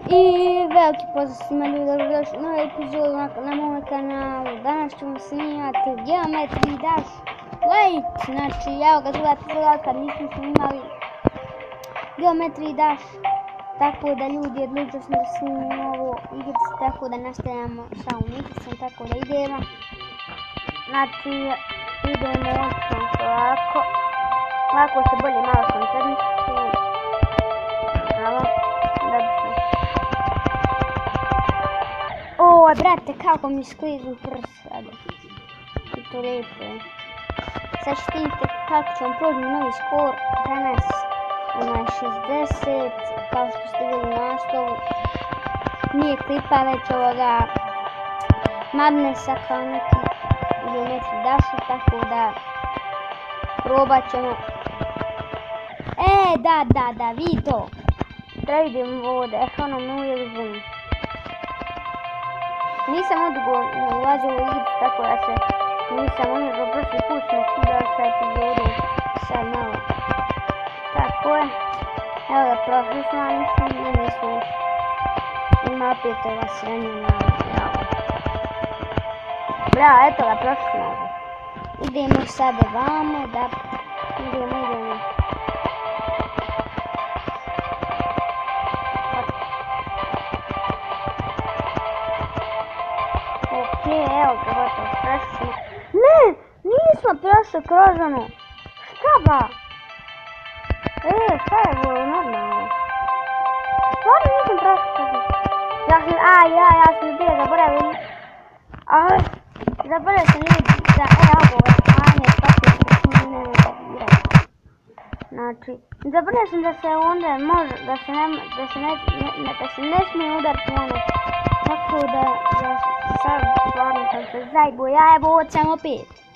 I veliki pozdrav svima ljudi, dobrodošli u novu epizodu na mom kanalu. Danas ćemo snimati Geometry Dash Lite. Znači, evo ga druga epizoda kad nismo snimali Geometry Dash. Tako da ljudi, odlučio sam da snimim ovo igrice, tako da nastavljamo sa ovom igricom, tako da idemo. Znači, idemo ovako. Ovako se bolje malo koncentrirati. Bravo, dobro sam. Oj, brate, kako mi skliznu prst sada. I to lijepo je. Sad ćete vidjeti kako ćemo proći novi skor. Danas 60, kao što ste vidjeli na naslovu. Nije klipa već ovoga Madnessa kao neki Geometry Dash, tako da probat ćemo. Da, vidi to. Da vidim vode, ono me uvijek zvoni. Nisam odgovorno ulazio u igricu, tako da se nisam umjerao prošli put smo kidali sa epizodom. Sad malo. Tako je. Evo ga, prošli smo, a mislim da nismo. Ima opet ova sranja malo. Bravo, eto ga, prošli smo. Idemo sada vamo, da idemo. Evo ga, gotovo, prošli smo. Ne, nismo prošli kroz ono. Šta ba? Šta je bilo normalno? Stvarno nisam prošli kroz ono. Ja sam bio zaboravio. Zaboravio sam ljudi za obogatanje, tako što ne mogu igrati. Znači, zaboravio sam da se onda može, da se ne smije udariti ono. Tako da sad stvarno sam se zajbo, ja evo sam opet.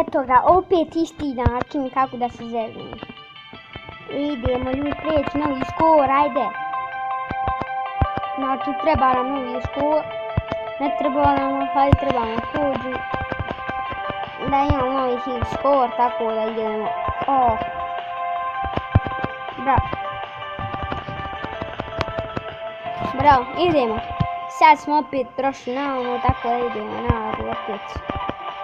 Eto ga, opet isti način kako da se zezimo. Idemo ljudi preći novi skor, ajde. Znači treba nam novi skor. Ne treba nam, hajde treba nam kođu. Da imamo novi skor, tako da idemo. Bravo, idemo. Sad smo opet prošli na ono, tako da idemo na ovo opet.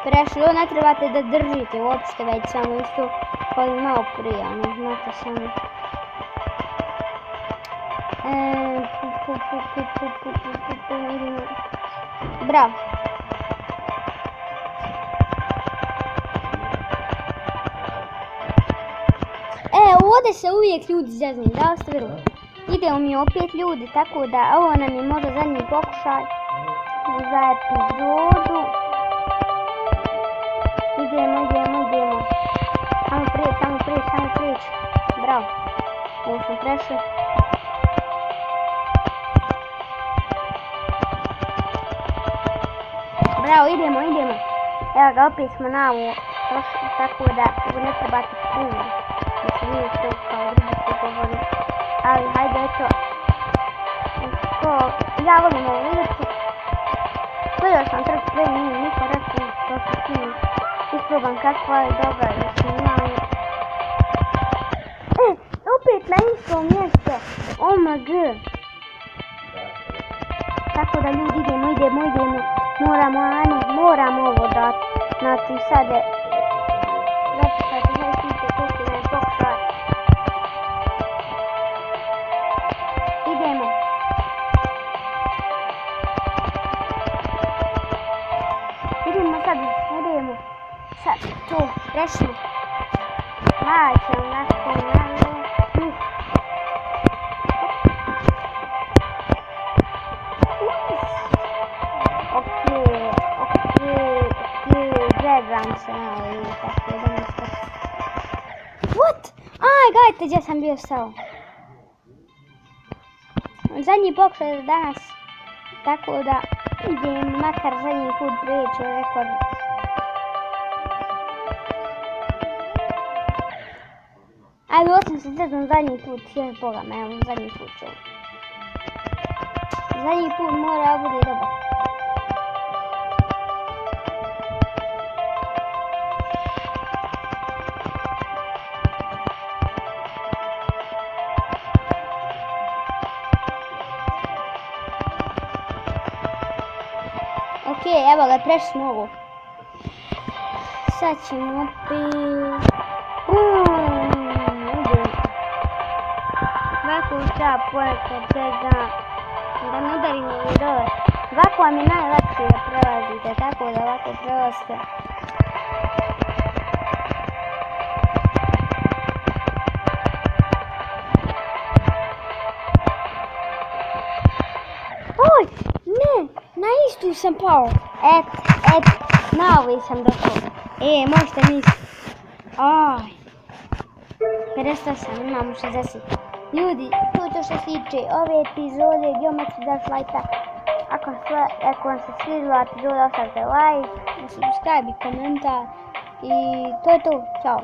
Prešli, ne trebate da držite uopšte, već samo isto kao i malo prije, ono, znate samo. Bravo. Ovdje se uvijek ljudi zeznaju, da li ste vjerovali? Idemo mi opet ljudi, tako da ovo nam je možda zadnji pokušaj za epizodu. Idemo. Samo prijeći. Bravo. Ovo smo prešli. Bravo, idemo. Evo ga, opet smo na ovo prošli, tako da ne trebate puno. Mislim, nije to kao drugi se govori. Ali, hajde, eto. Ja volim ovu igricu. Gledao sam trk sve, nije niko rekao, to su tim. Isprobam kakva je dobra i snimanje. Opet na isto mjesto. OMG. Tako da ljudi idemo. Moramo ovo dati. Znači sad je. Zapitati, ne vidite koliko je pokušaj. Idemo. Sad, to, prešli. Ćemo nakon zezam se malo ili tako da mi se... What? Gledajte gdje sam bio stao. Zadnji pokušaj danas, tako da idem makar zadnji put prijeći rekord. Ajde, 80 zadnji put, jer Boga me, evo zadnji put ću. Zadnji put mora bude dobar. Ok, evo ga, prešli smo ovo. Sad ćemo opet... Ovako treba ponekad da ne udarimo i dole. Ovako vam je najlakše da prelazite, tako da ovako prelazite. Oj, ne, na istu sam pao. Na ovoj sam došao. Možete misliti. Aj. 58, imamo 60. Ljudi, to je to što se tiče ove epizode Geometry Dash Lighta. Ako vam se svidjela epizoda, ostavite like, subscribe i komentar. I to je to. Ćao.